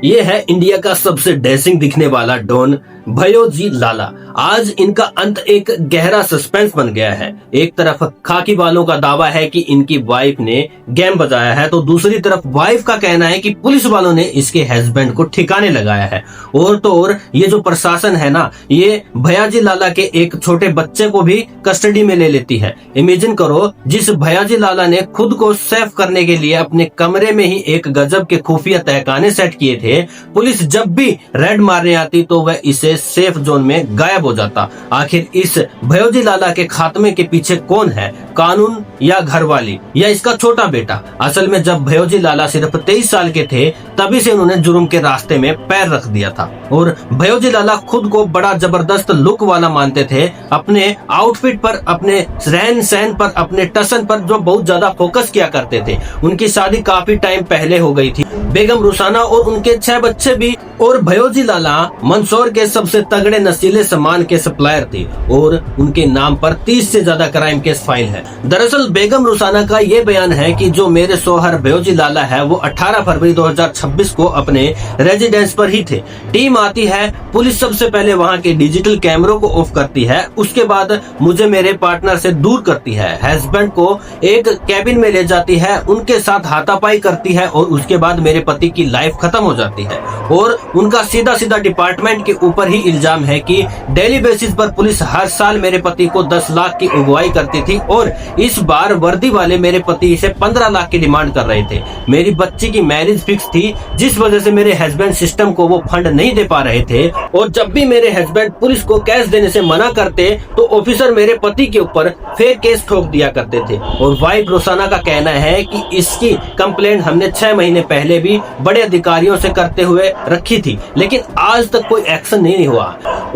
ये है इंडिया का सबसे डैशिंग दिखने वाला डॉन भयोजी लाला। आज इनका अंत एक गहरा सस्पेंस बन गया है। एक तरफ खाकी वालों का दावा है कि इनकी वाइफ ने गेम बजाया है, तो दूसरी तरफ वाइफ का कहना है कि पुलिस वालों ने इसके हस्बैंड को ठिकाने लगाया है। और तो और ये जो प्रशासन है ना, ये भयाजी लाला के एक छोटे बच्चे को भी कस्टडी में ले लेती है। इमेजिन करो, जिस भयाजी लाला ने खुद को सेफ करने के लिए अपने कमरे में ही एक गजब के खुफिया तहखाने सेट किए थे, पुलिस जब भी रेड मारने आती तो वह इसे सेफ जोन में गायब हो जाता। आखिर इस भयोजी लाला के खात्मे के पीछे कौन है, कानून या घरवाली या इसका छोटा बेटा? असल में जब भयोजी लाला सिर्फ 23 साल के थे, तभी से उन्होंने जुर्म के रास्ते में पैर रख दिया था। और भयोजी लाला खुद को बड़ा जबरदस्त लुक वाला मानते थे। अपने आउटफिट पर, अपने रहन सहन पर, अपने टसन पर जो बहुत ज्यादा फोकस किया करते थे। उनकी शादी काफी टाइम पहले हो गई थी, बेगम रुसाना और उनके 6 बच्चे भी। और भयोजी लाला मंदसौर के सबसे तगड़े नशीले सामान के सप्लायर थे और उनके नाम पर 30 से ज्यादा क्राइम केस फाइल है। दरअसल बेगम रुसाना का ये बयान है कि जो मेरे शौहर भयोजी लाला है, वो 18 फरवरी 2026 को अपने रेजिडेंस पर ही थे। टीम आती है, पुलिस सबसे पहले वहाँ के डिजिटल कैमरों को ऑफ करती है, उसके बाद मुझे मेरे पार्टनर से दूर करती है, हस्बैंड को एक कैबिन में ले जाती है, उनके साथ हाथापाई करती है और उसके बाद मेरे पति की लाइफ खत्म हो जाती है। और उनका सीधा सीधा डिपार्टमेंट के ऊपर ही इल्जाम है कि डेली बेसिस पर पुलिस हर साल मेरे पति को 10 लाख की अगुवाई करती थी और इस बार वर्दी वाले मेरे पति से 15 लाख की डिमांड कर रहे थे। मेरी बच्ची की मैरिज फिक्स थी, जिस वजह से मेरे हस्बैंड सिस्टम को वो फंड नहीं दे पा रहे थे। और जब भी मेरे हस्बैंड पुलिस को कैश देने से मना करते तो ऑफिसर मेरे पति के ऊपर फेक केस ठोक दिया करते थे। और वाइफ रोसाना का कहना है कि इसकी कंप्लेंट हमने 6 महीने पहले भी बड़े अधिकारियों से करते हुए रखी थी, लेकिन आज तक कोई एक्शन नहीं हुआ।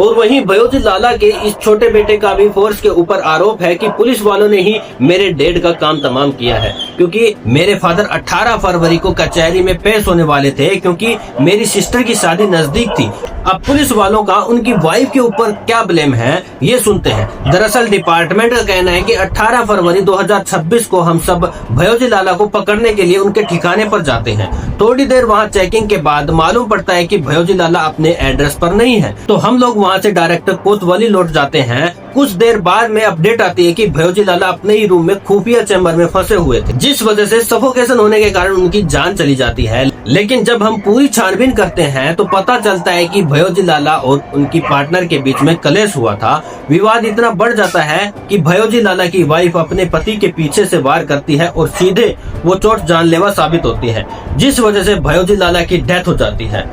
और वहीं भयोजी लाला के इस छोटे बेटे का भी फोर्स के ऊपर आरोप है कि पुलिस वालों ने ही मेरे डैड का काम तमाम किया है, क्योंकि मेरे फादर 18 फरवरी को कचहरी में पेश होने वाले थे, क्योंकि मेरी सिस्टर की शादी नजदीक थी। अब पुलिस वालों का उनकी वाइफ के ऊपर क्या ब्लेम है, ये सुनते हैं। दरअसल डिपार्टमेंट का कहना है कि 18 फरवरी 2026 को हम सब भयोजी लाला को पकड़ने के लिए उनके ठिकाने पर जाते हैं। थोड़ी देर वहाँ चेकिंग के बाद मालूम पड़ता है कि भयोजी लाला अपने एड्रेस पर नहीं है, तो हम लोग वहाँ से डायरेक्टर कोतवाली लौट जाते हैं। कुछ देर बाद में अपडेट आती है कि भयोजी लाला अपने ही रूम में खुफिया चैम्बर में फंसे हुए थे, जिस वजह से सफोकेशन होने के कारण उनकी जान चली जाती है। लेकिन जब हम पूरी छानबीन करते हैं तो पता चलता है कि भयोजी लाला और उनकी पार्टनर के बीच में कलेश हुआ था। विवाद इतना बढ़ जाता है कि भयोजी लाला की वाइफ अपने पति के पीछे से वार करती है और सीधे वो चोट जानलेवा साबित होती है, जिस वजह से भयोजी लाला की डेथ हो जाती है।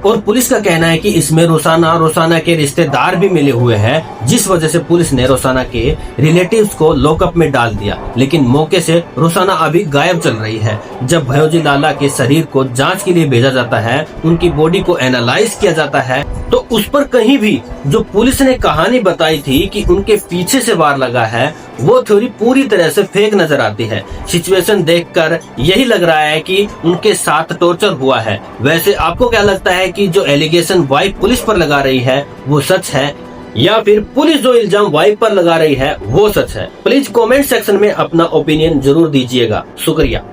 और पुलिस का कहना है कि इसमें रोसाना के रिश्तेदार भी मिले हुए हैं, जिस वजह से पुलिस ने रोसाना के रिलेटिव्स को लॉकअप में डाल दिया। लेकिन मौके से रोसाना अभी गायब चल रही है। जब भयोजी लाला के शरीर को जांच के लिए भेजा जाता है, उनकी बॉडी को एनालाइज किया जाता है, तो उस पर कहीं भी जो पुलिस ने कहानी बताई थी कि उनके पीछे से वार लगा है, वो थ्योरी पूरी तरह से फेक नजर आती है। सिचुएशन देखकर यही लग रहा है कि उनके साथ टॉर्चर हुआ है। वैसे आपको क्या लगता है कि जो एलिगेशन वाइफ पुलिस पर लगा रही है वो सच है, या फिर पुलिस जो इल्जाम वाइफ पर लगा रही है वो सच है? प्लीज कमेंट सेक्शन में अपना ओपिनियन जरूर दीजिएगा। शुक्रिया।